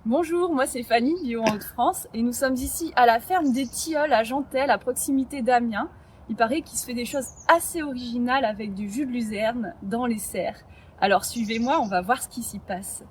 Bonjour, moi c'est Fanny, bio en Hauts-de-France, et nous sommes ici à la ferme des Tilleuls à Gentelles, à proximité d'Amiens. Il paraît qu'il se fait des choses assez originales avec du jus de luzerne dans les serres. Alors suivez-moi, on va voir ce qui s'y passe.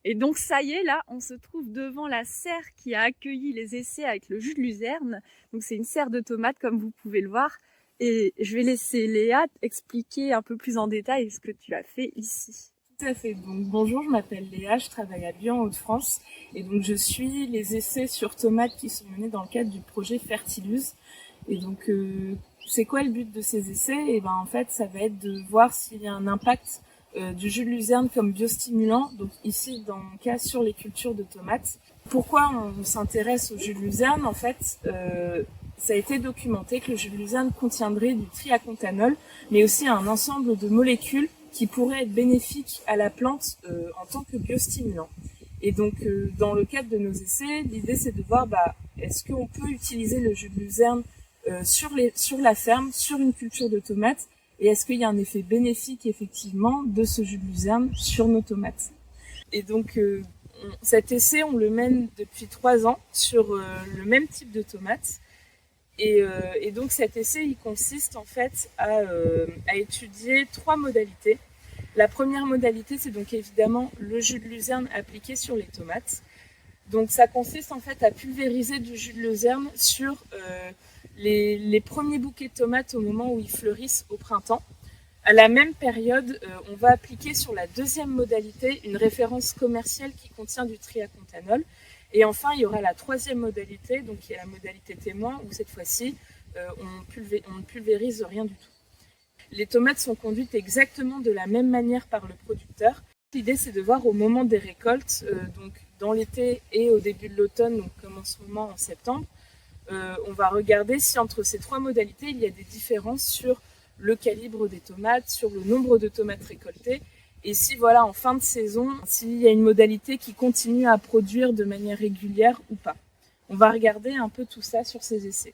Et donc ça y est, là, on se trouve devant la serre qui a accueilli les essais avec le jus de luzerne. Donc c'est une serre de tomates comme vous pouvez le voir. Et je vais laisser Léa expliquer un peu plus en détail ce que tu as fait ici. Tout à fait. Donc, bonjour, je m'appelle Léa, je travaille à Lyon, en Hauts-de-France, et donc je suis les essais sur tomates qui sont menés dans le cadre du projet Fertiluse. Et donc, c'est quoi le but de ces essais? Et ben, en fait, ça va être de voir s'il y a un impact du jus de luzerne comme biostimulant. Donc ici, dans mon cas, sur les cultures de tomates. Pourquoi on s'intéresse au jus de luzerne? En fait, ça a été documenté que le jus de luzerne contiendrait du triacontanol, mais aussi un ensemble de molécules qui pourrait être bénéfique à la plante en tant que biostimulant. Et donc, dans le cadre de nos essais, l'idée c'est de voir est-ce qu'on peut utiliser le jus de luzerne sur la ferme, sur une culture de tomates, et est-ce qu'il y a un effet bénéfique effectivement de ce jus de luzerne sur nos tomates. Et donc, cet essai, on le mène depuis 3 ans sur le même type de tomates. Et donc cet essai, il consiste en fait à étudier 3 modalités. La première modalité, c'est donc évidemment le jus de luzerne appliqué sur les tomates. Donc ça consiste en fait à pulvériser du jus de luzerne sur les premiers bouquets de tomates au moment où ils fleurissent au printemps. À la même période, on va appliquer sur la deuxième modalité une référence commerciale qui contient du triacontanol. Et enfin, il y aura la troisième modalité, donc qui est la modalité témoin, où cette fois-ci, on ne pulvérise rien du tout. Les tomates sont conduites exactement de la même manière par le producteur. L'idée, c'est de voir au moment des récoltes, donc dans l'été et au début de l'automne, donc comme en ce moment en septembre, on va regarder si entre ces 3 modalités, il y a des différences sur le calibre des tomates, sur le nombre de tomates récoltées, et si voilà, en fin de saison, s'il y a une modalité qui continue à produire de manière régulière ou pas. On va regarder un peu tout ça sur ces essais.